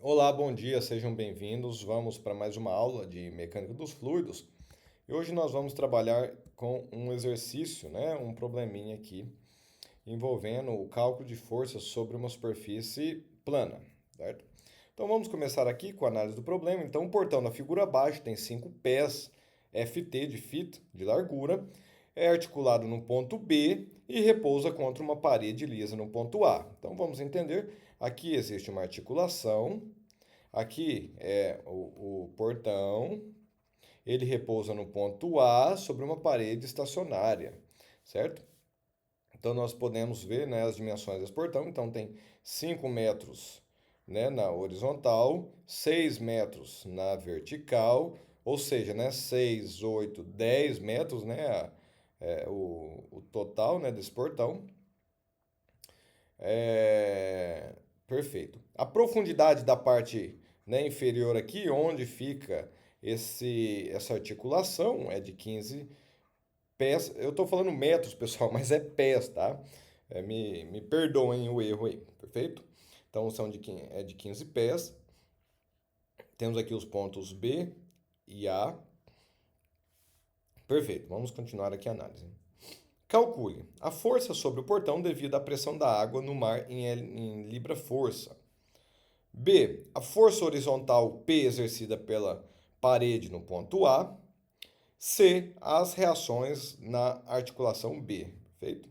Olá, bom dia, sejam bem-vindos. Vamos para mais uma aula de mecânica dos fluidos. E hoje nós vamos trabalhar com um exercício, um probleminha aqui, envolvendo o cálculo de forças sobre uma superfície plana, certo? Então vamos começar aqui com a análise do problema. Então o portão na figura abaixo tem 5 pés FT de fita de largura, é articulado no ponto B e repousa contra uma parede lisa no ponto A. Então vamos entender, aqui existe uma articulação. Aqui é o portão, ele repousa no ponto A sobre uma parede estacionária, certo? Então nós podemos ver, as dimensões desse portão. Então tem 5 metros, na horizontal, 6 metros na vertical, ou seja, 6, 8, 10 metros, o total, desse portão. Perfeito. A profundidade da parte, inferior aqui, onde fica essa articulação, é de 15 pés. Eu estou falando metros, pessoal, mas é pés, tá? Me perdoem o erro aí, perfeito? Então é de 15 pés. Temos aqui os pontos B e A. Perfeito, vamos continuar aqui a análise. Calcule a força sobre o portão devido à pressão da água no mar em libra-força. B. A força horizontal P exercida pela parede no ponto A. C. As reações na articulação B. Perfeito?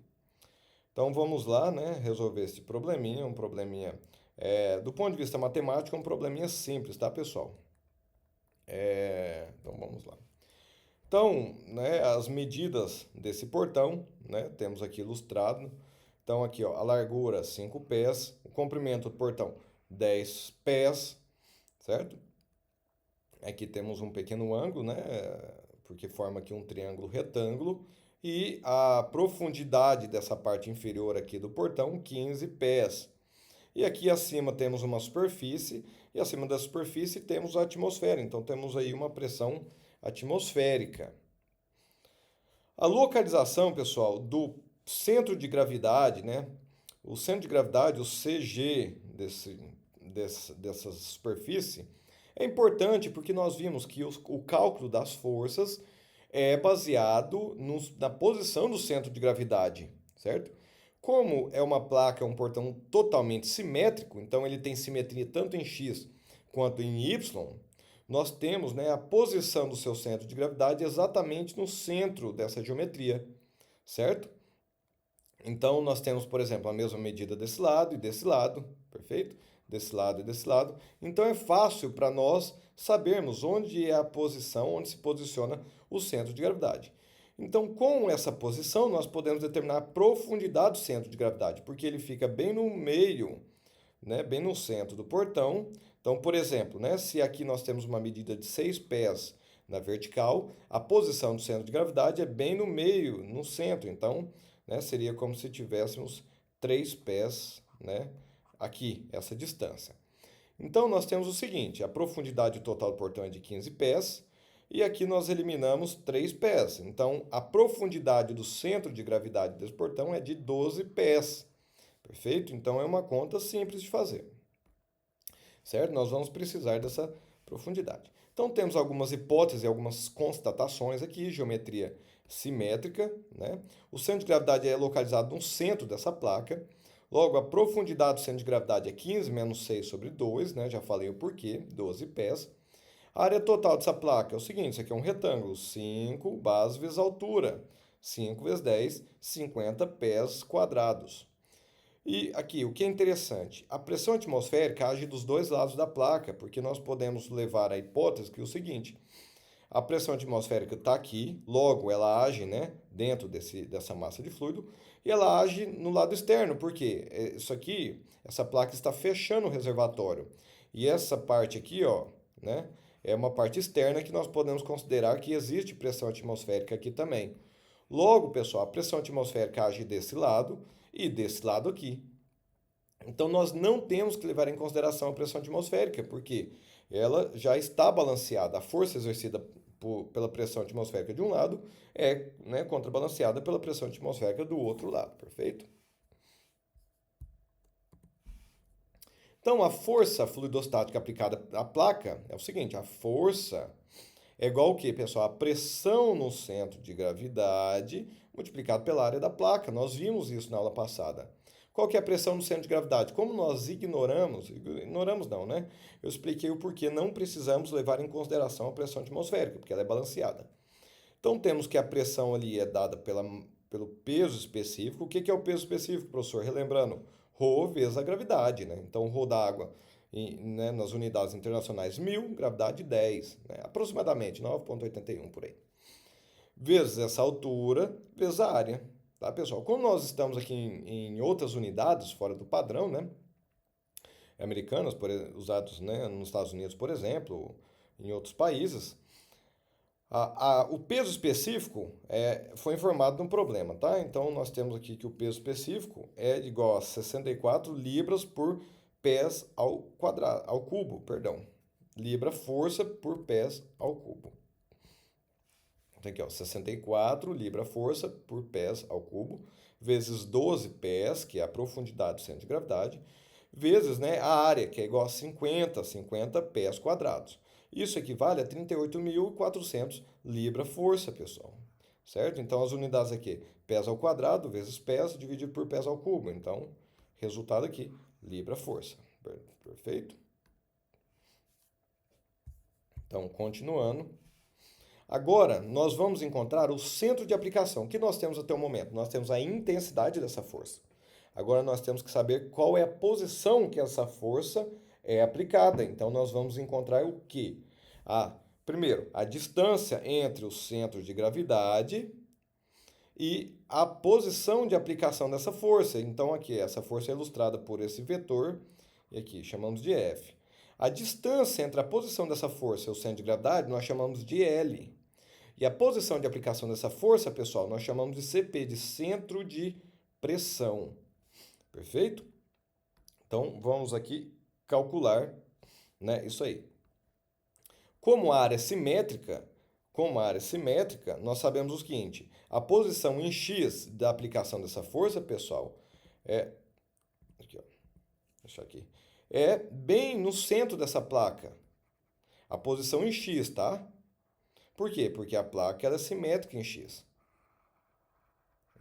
Então vamos lá, resolver esse probleminha. Um probleminha, do ponto de vista matemático, é um probleminha simples, tá, pessoal? Então vamos lá. Então, as medidas desse portão, temos aqui ilustrado. Então aqui, ó, a largura 5 pés, o comprimento do portão 10 pés, certo? Aqui temos um pequeno ângulo, porque forma aqui um triângulo retângulo. E a profundidade dessa parte inferior aqui do portão, 15 pés. E aqui acima temos uma superfície, e acima da superfície temos a atmosfera. Então temos aí uma pressão atmosférica. A localização, pessoal, do centro de gravidade, o centro de gravidade, o CG dessa superfície, é importante porque nós vimos que o cálculo das forças é baseado na posição do centro de gravidade, certo? Como é uma placa, um portão totalmente simétrico, então ele tem simetria tanto em X quanto em Y, nós temos, a posição do seu centro de gravidade exatamente no centro dessa geometria, certo? Então nós temos, por exemplo, a mesma medida desse lado e desse lado, perfeito? Desse lado e desse lado. Então é fácil para nós sabermos onde é a posição, onde se posiciona o centro de gravidade. Então, com essa posição, nós podemos determinar a profundidade do centro de gravidade, porque ele fica bem no meio, bem no centro do portão. Então, por exemplo, se aqui nós temos uma medida de 6 pés na vertical, a posição do centro de gravidade é bem no meio, no centro. Então, seria como se tivéssemos 3 pés, aqui, essa distância. Então, nós temos o seguinte, a profundidade total do portão é de 15 pés, e aqui nós eliminamos 3 pés. Então, a profundidade do centro de gravidade desse portão é de 12 pés. Perfeito? Então, é uma conta simples de fazer. Certo? Nós vamos precisar dessa profundidade. Então, temos algumas hipóteses, algumas constatações aqui, geometria simétrica, O centro de gravidade é localizado no centro dessa placa. Logo, a profundidade do centro de gravidade é 15 menos 6 sobre 2, Já falei o porquê, 12 pés. A área total dessa placa é o seguinte, isso aqui é um retângulo, 5 base vezes altura, 5 vezes 10, 50 pés quadrados. E aqui, o que é interessante, a pressão atmosférica age dos dois lados da placa, porque nós podemos levar a hipótese que é o seguinte, a pressão atmosférica está aqui, logo ela age, dentro dessa massa de fluido, e ela age no lado externo, porque isso aqui, essa placa está fechando o reservatório. E essa parte aqui, ó, é uma parte externa que nós podemos considerar que existe pressão atmosférica aqui também. Logo, pessoal, a pressão atmosférica age desse lado e desse lado aqui. Então, nós não temos que levar em consideração a pressão atmosférica, porque ela já está balanceada. A força exercida pela pressão atmosférica de um lado é, contrabalanceada pela pressão atmosférica do outro lado, perfeito? Então, a força fluidostática aplicada à placa é o seguinte, a força é igual ao quê, pessoal? A pressão no centro de gravidade multiplicado pela área da placa. Nós vimos isso na aula passada. Qual que é a pressão no centro de gravidade? Como nós ignoramos não, né? Eu expliquei o porquê não precisamos levar em consideração a pressão atmosférica, porque ela é balanceada. Então temos que a pressão ali é dada pelo peso específico. O que é o peso específico, professor? Relembrando, ρ vezes a gravidade, né? Então, ρ da água né, nas unidades internacionais 1000, gravidade 10, né? Aproximadamente 9,81 por aí. Vezes essa altura, vezes a área, tá, pessoal? Como nós estamos aqui em outras unidades fora do padrão, né? Americanas, usados, né, nos Estados Unidos, por exemplo, em outros países, o peso específico foi informado de um problema, tá? Então, nós temos aqui que o peso específico é igual a 64 libras por pés ao quadrado, ao cubo, perdão. Libra força por pés ao cubo. Então, aqui, ó, 64 libra força por pés ao cubo, vezes 12 pés, que é a profundidade do centro de gravidade, vezes, né, a área, que é igual a 50 pés quadrados. Isso equivale a 38.400 libra-força, pessoal. Certo? Então, as unidades aqui, pés ao quadrado vezes pés dividido por pés ao cubo. Então, resultado aqui, libra-força. Perfeito? Então, continuando. Agora, nós vamos encontrar o centro de aplicação. O que nós temos até o momento? Nós temos a intensidade dessa força. Agora, nós temos que saber qual é a posição que essa força é aplicada. Então, nós vamos encontrar o quê? Primeiro, a distância entre os centros de gravidade e a posição de aplicação dessa força. Então, aqui, essa força é ilustrada por esse vetor, e aqui chamamos de F. A distância entre a posição dessa força e o centro de gravidade nós chamamos de L. E a posição de aplicação dessa força, pessoal, nós chamamos de CP, de centro de pressão. Perfeito? Então, vamos aqui calcular, né, isso aí. Como a área é simétrica, nós sabemos o seguinte, a posição em x da aplicação dessa força, pessoal, aqui, ó, deixa aqui, é bem no centro dessa placa. A posição em x, tá? Por quê? Porque a placa ela é simétrica em x.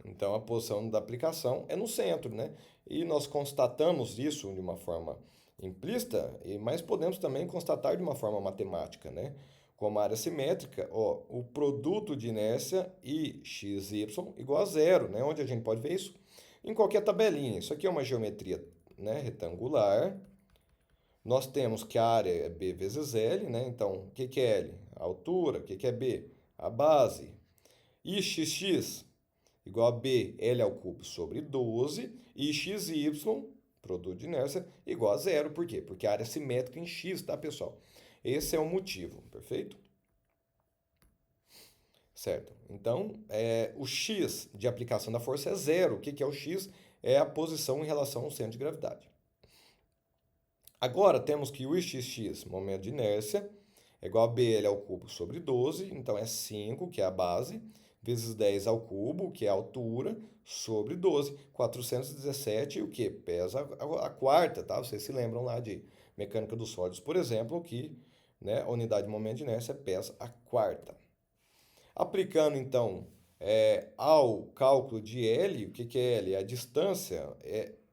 Então, a posição da aplicação é no centro, né? E nós constatamos isso de uma forma implícita, mas podemos também constatar de uma forma matemática, né? Como área simétrica, ó, o produto de inércia I, x, y igual a zero, né? Onde a gente pode ver isso? Em qualquer tabelinha. Isso aqui é uma geometria, né, retangular. Nós temos que a área é B vezes L, né? Então, o que é L? A altura. O que é B? A base. IXX igual a B, L ao cubo sobre 12, e XY, produto de inércia, igual a zero. Por quê? Porque a área é simétrica em X, tá, pessoal? Esse é o motivo, perfeito? Certo. Então, o X de aplicação da força é zero. O que é o X? É a posição em relação ao centro de gravidade. Agora, temos que o IXX, momento de inércia, é igual a BL ao cubo sobre 12, então é 5, que é a base, vezes 10 ao cubo, que é a altura, sobre 12, 417, o que? Pesa a quarta, tá? Vocês se lembram lá de mecânica dos sólidos, por exemplo, que, né, a unidade de momento de inércia pesa a quarta. Aplicando, então, ao cálculo de L, o que é L? A distância,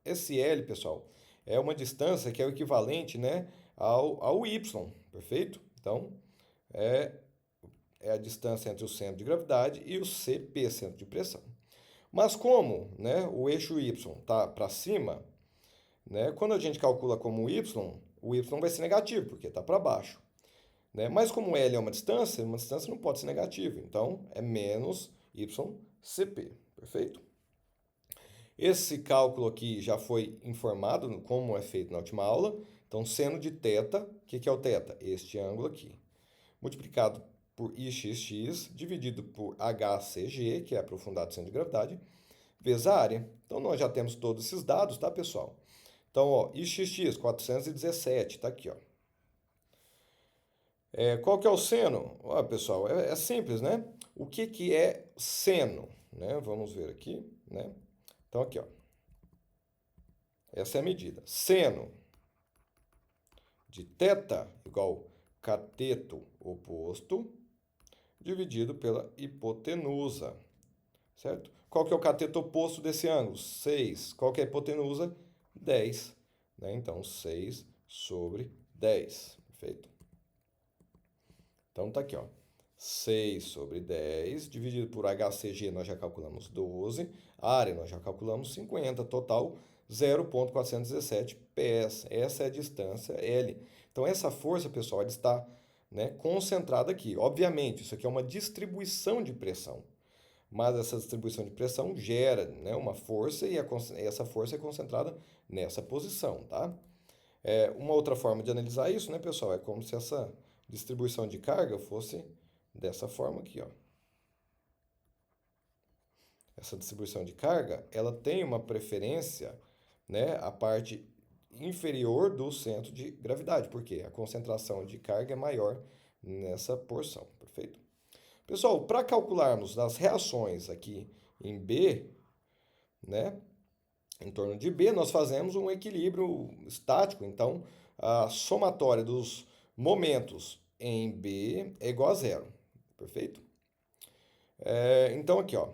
esse L, pessoal, é uma distância que é o equivalente, né, ao Y, perfeito? Então, é a distância entre o centro de gravidade e o CP, centro de pressão. Mas como, né, o eixo Y está para cima, né, quando a gente calcula como Y, o Y vai ser negativo, porque está para baixo. Né? Mas como L é uma distância não pode ser negativa. Então, é menos YCP, perfeito? Esse cálculo aqui já foi informado como é feito na última aula. Então, seno de θ, o que é o θ? Este ângulo aqui, multiplicado por IXX, dividido por HCG, que é a profundidade do centro de gravidade, vezes a área. Então, nós já temos todos esses dados, tá, pessoal? Então, ó, IXX, 417, tá aqui, ó. Qual que é o seno? Ó, pessoal, é simples, né? O que é seno? Né? Vamos ver aqui, né? Então, aqui, ó. Essa é a medida. Seno de θ igual cateto oposto dividido pela hipotenusa, certo? Qual que é o cateto oposto desse ângulo? 6. Qual que é a hipotenusa? 10. Né? Então, 6 sobre 10. Perfeito? Então, tá aqui, ó. 6 sobre 10 dividido por HCG, nós já calculamos 12. Área, nós já calculamos 50. Total, 0,417 PS. Essa é a distância L. Então, essa força, pessoal, ela está, né, concentrada aqui. Obviamente, isso aqui é uma distribuição de pressão. Mas essa distribuição de pressão gera, né, uma força e essa força é concentrada nessa posição, tá? Uma outra forma de analisar isso, né, pessoal, é como se essa distribuição de carga fosse dessa forma aqui, ó. Essa distribuição de carga, ela tem uma preferência, né, a parte inferior do centro de gravidade, porque a concentração de carga é maior nessa porção, perfeito? Pessoal, para calcularmos as reações aqui em B, né, em torno de B, nós fazemos um equilíbrio estático. Então, a somatória dos momentos em B é igual a zero. Perfeito? Então, aqui, ó,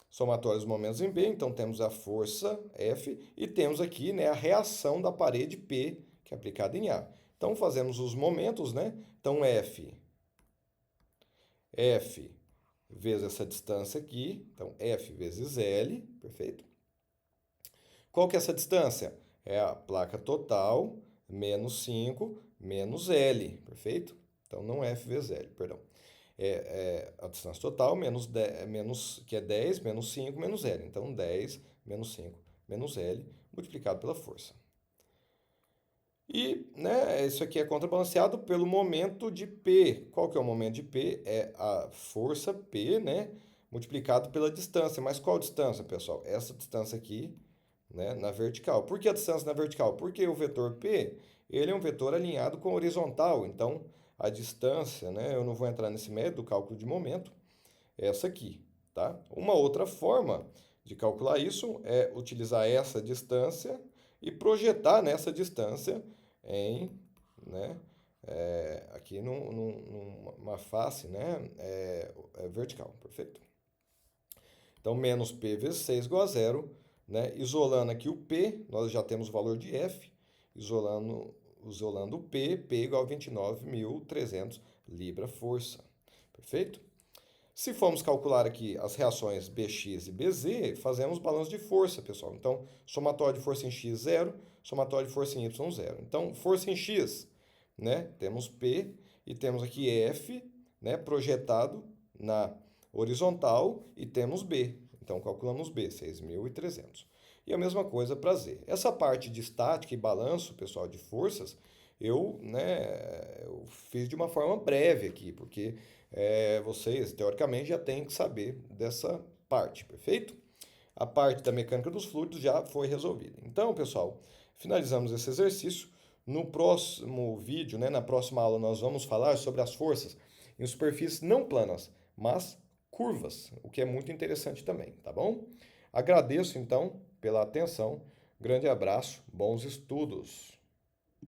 somatória dos momentos em B. Então, temos a força F e temos aqui, né, a reação da parede P, que é aplicada em A. Então, fazemos os momentos, né? Então, F vezes essa distância aqui. Então, F vezes L, perfeito? Qual que é essa distância? É a placa total menos 5 menos L, perfeito? Então, não F vezes L, perdão. É a distância total que é 10 menos 5 menos L. Então, 10 menos 5 menos L multiplicado pela força. E, né, isso aqui é contrabalanceado pelo momento de P. Qual que é o momento de P? É a força P, né, multiplicado pela distância. Mas qual distância, pessoal? Essa distância aqui, né, na vertical. Por que a distância na vertical? Porque o vetor P, ele é um vetor alinhado com a horizontal. Então, a distância, né, eu não vou entrar nesse método do cálculo de momento, é essa aqui, tá? Uma outra forma de calcular isso é utilizar essa distância e projetar nessa distância em, né, aqui numa face, né, vertical, perfeito? Então, menos P vezes 6 igual a zero, né? Isolando aqui o P, nós já temos o valor de F, isolando o P igual a 29.300 libra-força, perfeito? Se formos calcular aqui as reações Bx e Bz, fazemos balanço de força, pessoal. Então, somatório de força em x, 0, somatório de força em y, 0. Então, força em x, né? Temos P e temos aqui F, né, projetado na horizontal e temos B. Então, calculamos B, 6.300. E a mesma coisa para Z. Essa parte de estática e balanço, pessoal, de forças, eu fiz de uma forma breve aqui, porque vocês, teoricamente, já têm que saber dessa parte, perfeito? A parte da mecânica dos fluidos já foi resolvida. Então, pessoal, finalizamos esse exercício. No próximo vídeo, né, na próxima aula, nós vamos falar sobre as forças em superfícies não planas, mas curvas, o que é muito interessante também, tá bom? Agradeço, então, pela atenção. Grande abraço, bons estudos!